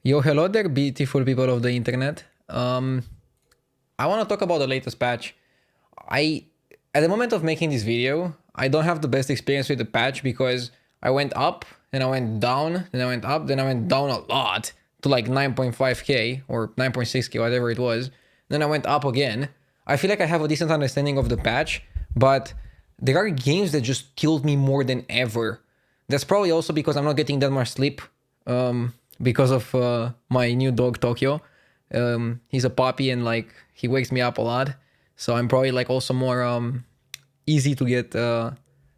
Yo, hello there, beautiful people of the internet. I want to talk about the latest patch. At the moment of making this video, I don't have the best experience with the patch because I went up, then I went down, then I went up, then I went down a lot to like 9.5k or 9.6k, whatever it was. Then I went up again. I feel like I have a decent understanding of the patch, but there are games that just killed me more than ever. That's probably also because I'm not getting that much sleep. Because of my new dog Tokyo. He's a puppy and like he wakes me up a lot, so I'm probably like also more easy to get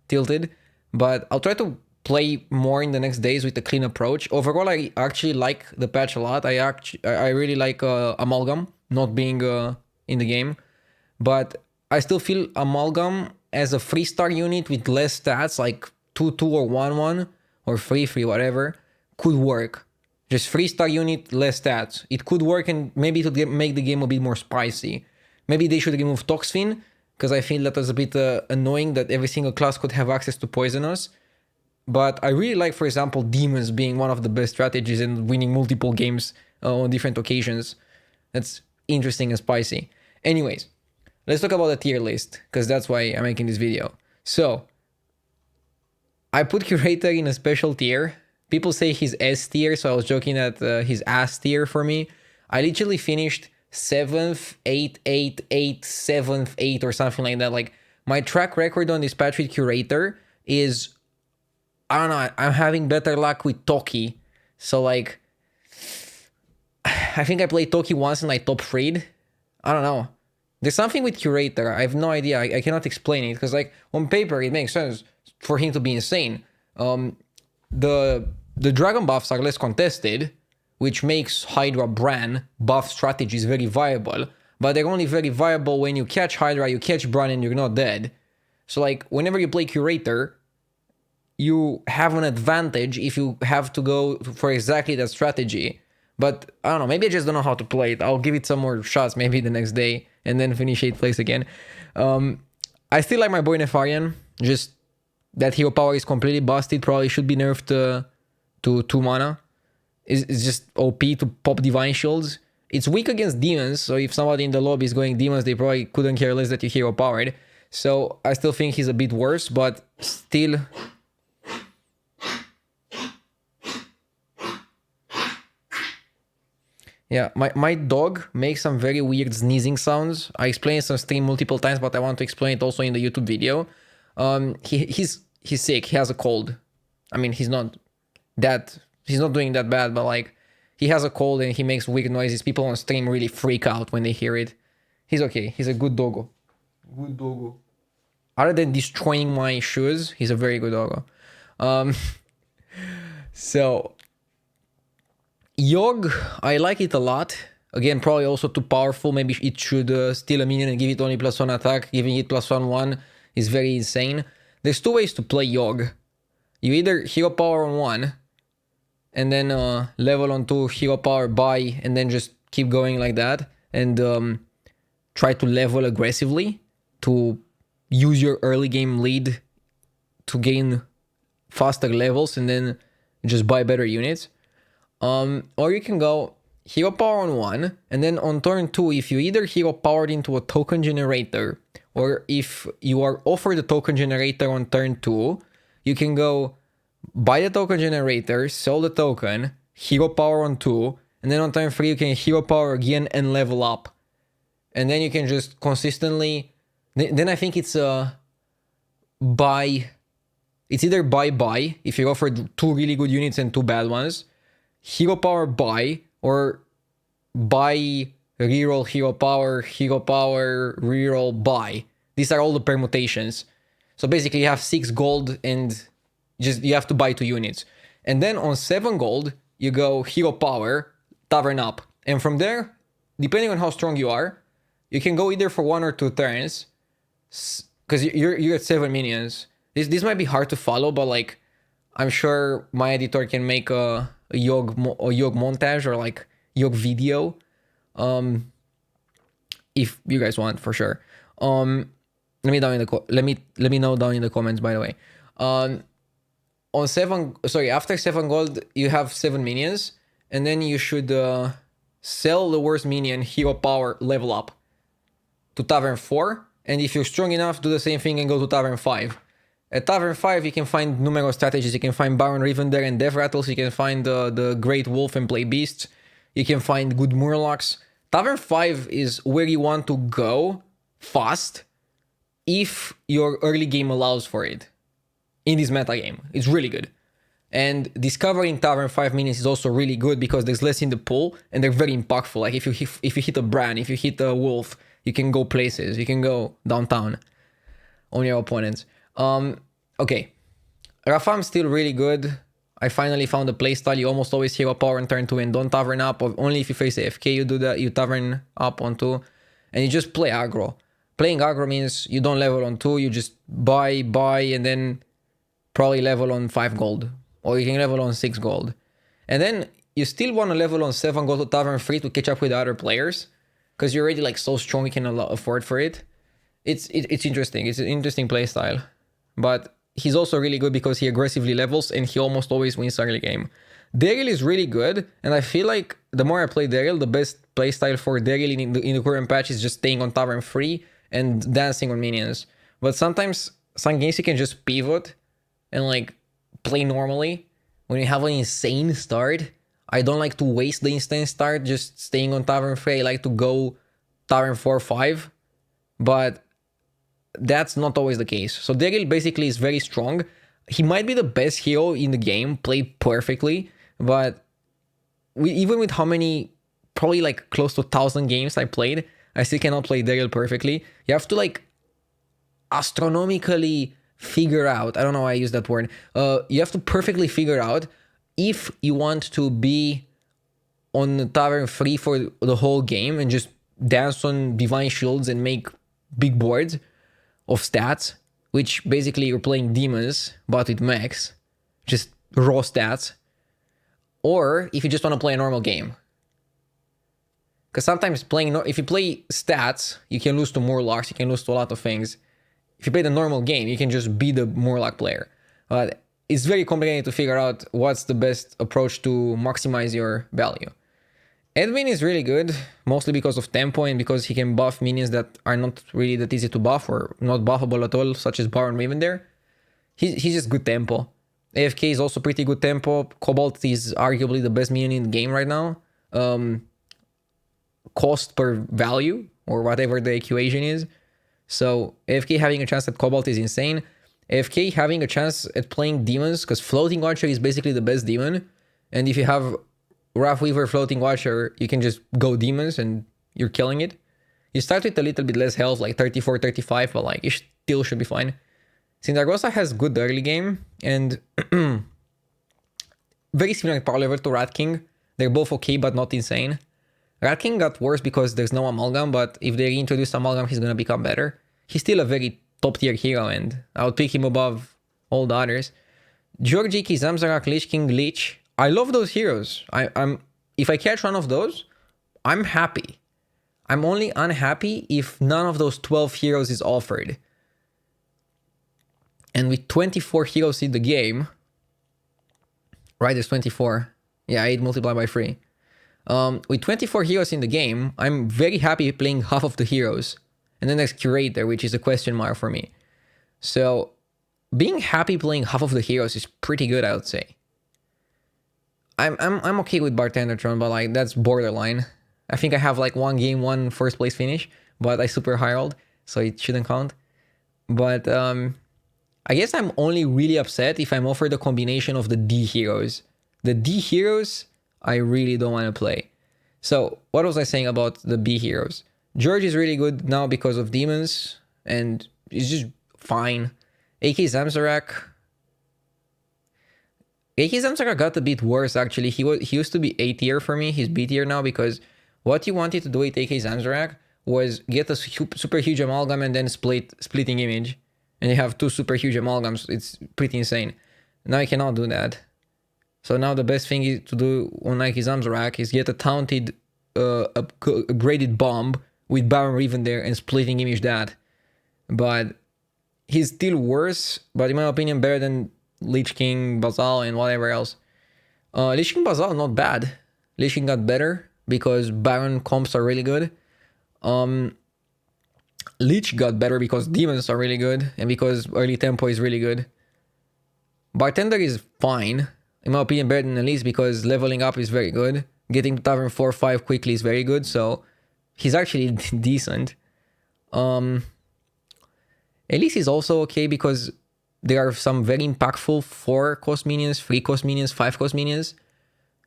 tilted. But I'll try to play more in the next days with a clean approach. Overall, I actually like the patch a lot. I really like Amalgam not being in the game, but I still feel Amalgam as a 3-star unit with less stats, like 2-2 or 1-1 or 3-3, whatever, could work. Just 3-star unit, less stats. It could work, and maybe it would make the game a bit more spicy. Maybe they should remove Toxfin, because I feel that was a bit annoying that every single class could have access to Poisonous. But I really like, for example, Demons being one of the best strategies in winning multiple games on different occasions. That's interesting and spicy. Anyways, let's talk about the tier list, because that's why I'm making this video. So, I put Curator in a special tier. People say he's S tier, so I was joking that he's ass tier for me. I literally finished 7th, 8th, 8th, 8th, 7th, 8th, or something like that. Like, my track record on this patch with Curator is, I don't know, I'm having better luck with Toki. So, like, I think I played Toki once and I top 3'd. I don't know. There's something with Curator. I have no idea. I cannot explain it, because, like, on paper, it makes sense for him to be insane. The dragon buffs are less contested, which makes Hydra Bran buff strategies very viable, but they're only very viable when you catch Hydra, you catch Bran, and you're not dead. So, like, whenever you play Curator, you have an advantage if you have to go for exactly that strategy. But, I don't know, maybe I just don't know how to play it. I'll give it some more shots maybe the next day, and then finish 8th place again. I still like my boy Nefarian, just that hero power is completely busted, probably should be nerfed to 2 mana. It's just OP to pop Divine Shields. It's weak against demons, so if somebody in the lobby is going demons, they probably couldn't care less that you hero powered. So I still think he's a bit worse, but still... Yeah, my dog makes some very weird sneezing sounds. I explained it on stream multiple times, but I want to explain it also in the YouTube video. He's sick. He has a cold. I mean, he's not doing that bad, but like, he has a cold and he makes weird noises. People on stream really freak out when they hear it. He's okay. He's a good doggo. Good doggo. Other than destroying my shoes, he's a very good doggo. So, Yogg, I like it a lot. Again, probably also too powerful. Maybe it should steal a minion and give it only +1 attack. Giving it +1/1 is very insane. There's 2 ways to play Yogg. You either hero power on 1, and then level on 2, hero power buy, and then just keep going like that, and try to level aggressively to use your early game lead to gain faster levels, and then just buy better units. Or you can go hero power on 1, and then on turn 2, if you either hero powered into a token generator, or if you are offered a token generator on turn 2, you can go buy the token generator, sell the token, hero power on 2, and then on turn 3 you can hero power again and level up. And then you can just consistently... Then I think it's buy... It's either buy if you're offered 2 really good units and 2 bad ones, hero power buy, or buy reroll hero power reroll buy. These are all the permutations. So basically you have 6 gold and just you have to buy 2 units. And then on 7 gold, you go hero power, tavern up. And from there, depending on how strong you are, you can go either for 1 or 2 turns, because you're at 7 minions. This might be hard to follow, but like, I'm sure my editor can make a Yogg montage or like Yogg video, if you guys want, for sure. Let me know down in the comments, by the way. On 7, sorry, after 7 gold, you have 7 minions, and then you should sell the worst minion, hero power, level up to Tavern 4, and if you're strong enough, do the same thing and go to Tavern 5. At Tavern 5, you can find numerous strategies. You can find Baron Rivender and Death Rattles. You can find the Great Wolf and play Beasts. You can find good Murlocs. Tavern 5 is where you want to go fast if your early game allows for it. In this meta game, it's really good. And discovering Tavern 5 minions is also really good because there's less in the pool and they're very impactful. Like if you hit a Bran, if you hit a Wolf, you can go places. You can go downtown on your opponents. Okay. Rafam's still really good. I finally found a playstyle. You almost always hero power on turn 2 and don't Tavern up. Only if you face AFK you do that. You Tavern up on 2. And you just play aggro. Playing aggro means you don't level on 2. You just buy, and then probably level on 5 gold. Or you can level on 6 gold. And then you still want to level on 7, go to Tavern 3 to catch up with other players. Because you're already like so strong you can afford for it. It's interesting. It's an interesting playstyle. But he's also really good because he aggressively levels and he almost always wins early game. Daryl is really good. And I feel like the more I play Daryl, the best playstyle for Daryl in the current patch is just staying on Tavern 3 and dancing on minions. But sometimes some games you can just pivot and like play normally. When you have an insane start, I don't like to waste the insane start just staying on Tavern 3. I like to go Tavern 4, 5. But that's not always the case. So Daryl basically is very strong. He might be the best hero in the game, played perfectly. But even with how many, probably like close to 1,000 games I played, I still cannot play Daryl perfectly. You have to like astronomically figure out, I don't know why I use that word, you have to perfectly figure out if you want to be on Tavern 3 for the whole game and just dance on Divine Shields and make big boards of stats, which basically you're playing demons, but with mechs, just raw stats, or if you just want to play a normal game. Because sometimes if you play stats, you can lose to Murlocs, you can lose to a lot of things. If you play the normal game, you can just be the Murloc player. But it's very complicated to figure out what's the best approach to maximize your value. Edwin is really good, mostly because of tempo and because he can buff minions that are not really that easy to buff or not buffable at all, such as Baron Rivender. He's just good tempo. AFK is also pretty good tempo. Cobalt is arguably the best minion in the game right now. Cost per value, or whatever the equation is. So AFK having a chance at Cobalt is insane. AFK having a chance at playing demons, because Floating Watcher is basically the best demon. And if you have Wrath Weaver, Floating Watcher, you can just go demons and you're killing it. You start with a little bit less health, like 34, 35, but like you still should be fine. Sindragosa has good early game and very similar power level to Rat King. They're both okay, but not insane. Rat King got worse because there's no Amalgam, but if they reintroduce Amalgam, he's gonna become better. He's still a very top tier hero, and I would pick him above all the others. Georgiki, Zamzarak, Lich King, Lich. I love those heroes. If I catch one of those, I'm happy. I'm only unhappy if none of those 12 heroes is offered. And with 24 heroes in the game, right, there's 24. Yeah, 8 multiplied by 3. With 24 heroes in the game, I'm very happy playing half of the heroes. And then there's Curator, which is a question mark for me. So, being happy playing half of the heroes is pretty good, I would say. I'm okay with Bartender Throne, but like that's borderline. I think I have like one game, one first place finish, but I super high rolled, so it shouldn't count. But I guess I'm only really upset if I'm offered a combination of the D heroes. The D heroes, I really don't want to play. So what was I saying about the B heroes? George is really good now because of demons, and he's just fine. AK Zamzarak. AK Zamzarak got a bit worse actually. He used to be A tier for me. He's B tier now because what you wanted to do with AK Zamzarak was get a super huge amalgam and then splitting image. And you have 2 super huge amalgams. It's pretty insane. Now you cannot do that. So now the best thing to do on AK Zamzarak is get a taunted, upgraded bomb with Baron Reven there and splitting image that. But he's still worse, but in my opinion better than Lich King, Basal, and whatever else. Lich King, Basal, not bad. Lich King got better because Baron comps are really good. Lich got better because demons are really good and because early tempo is really good. Bartender is fine, in my opinion, better than Elise because leveling up is very good. Getting to Tavern 4-5 quickly is very good, so he's actually decent. Elise is also okay because there are some very impactful 4-cost minions, 3-cost minions, 5-cost minions,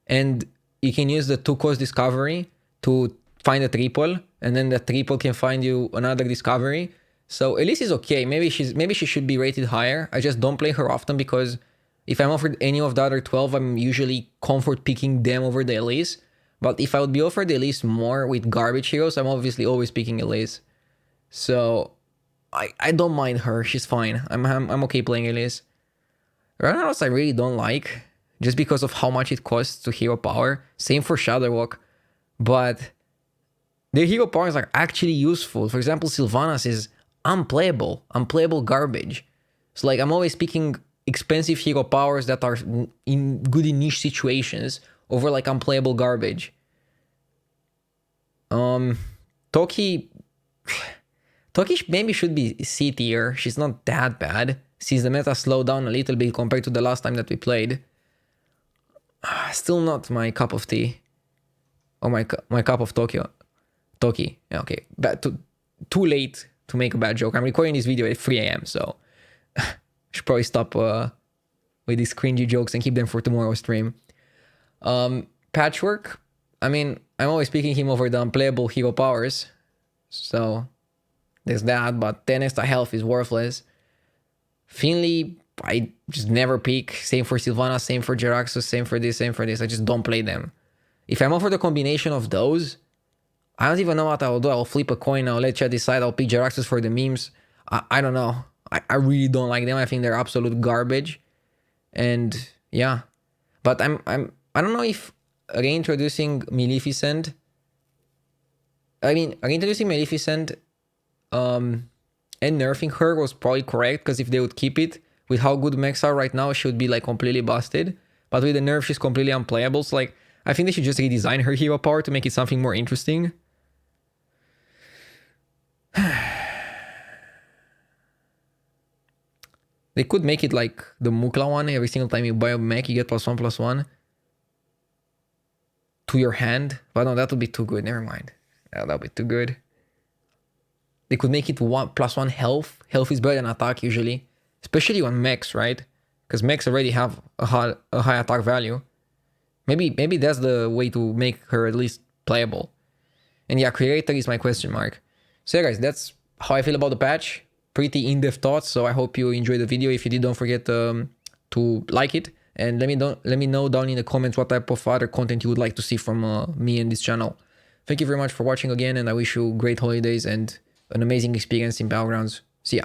and you can use the 2-cost discovery to find a triple, and then the triple can find you another discovery. So Elise is okay. Maybe she should be rated higher. I just don't play her often because if I'm offered any of the other 12, I'm usually comfort picking them over the Elise. But if I would be offered the Elise more with garbage heroes, I'm obviously always picking Elise. So I don't mind her. She's fine. I'm okay playing Elise. Runouts I really don't like just because of how much it costs to hero power. Same for Shadowwalk. But their hero powers are actually useful. For example, Sylvanas is unplayable garbage. So like I'm always picking expensive hero powers that are in good in niche situations over like unplayable garbage. Toki maybe should be C tier. She's not that bad since the meta slowed down a little bit compared to the last time that we played. Still not my cup of tea. Or my cup of Toki. Yeah, okay. But too late to make a bad joke. I'm recording this video at 3 a.m. so I should probably stop with these cringy jokes and keep them for tomorrow's stream. Patchwork. I mean, I'm always picking him over the unplayable hero powers. So there's that, but 10 extra health is worthless. Finley, I just never pick. Same for Sylvana, same for Jeraxus, same for this. I just don't play them. If I'm offered a combination of those, I don't even know what I'll do. I'll flip a coin, I'll let chat decide, I'll pick Jeraxus for the memes. I don't know. I really don't like them. I think they're absolute garbage. And yeah. But I don't know if reintroducing Maleficent and nerfing her was probably correct, because if they would keep it with how good mechs are right now, she would be like completely busted. But with the nerf, she's completely unplayable. So like, I think they should just redesign her hero power to make it something more interesting. They could make it like the Mukla one. Every single time you buy a mech, you get +1/+1 to your hand. But no, that would be too good. Never mind. That would be too good. They could make it +1 health. Health is better than attack usually, especially on mechs, right? Because mechs already have a high attack value. Maybe that's the way to make her at least playable. And yeah, creator is my question mark. So yeah, guys, that's how I feel about the patch. Pretty in-depth thoughts. So I hope you enjoyed the video. If you did, don't forget to like it, and let me know down in the comments what type of other content you would like to see from me and this channel. Thank you very much for watching again, and I wish you great holidays and an amazing experience in Battlegrounds. See ya.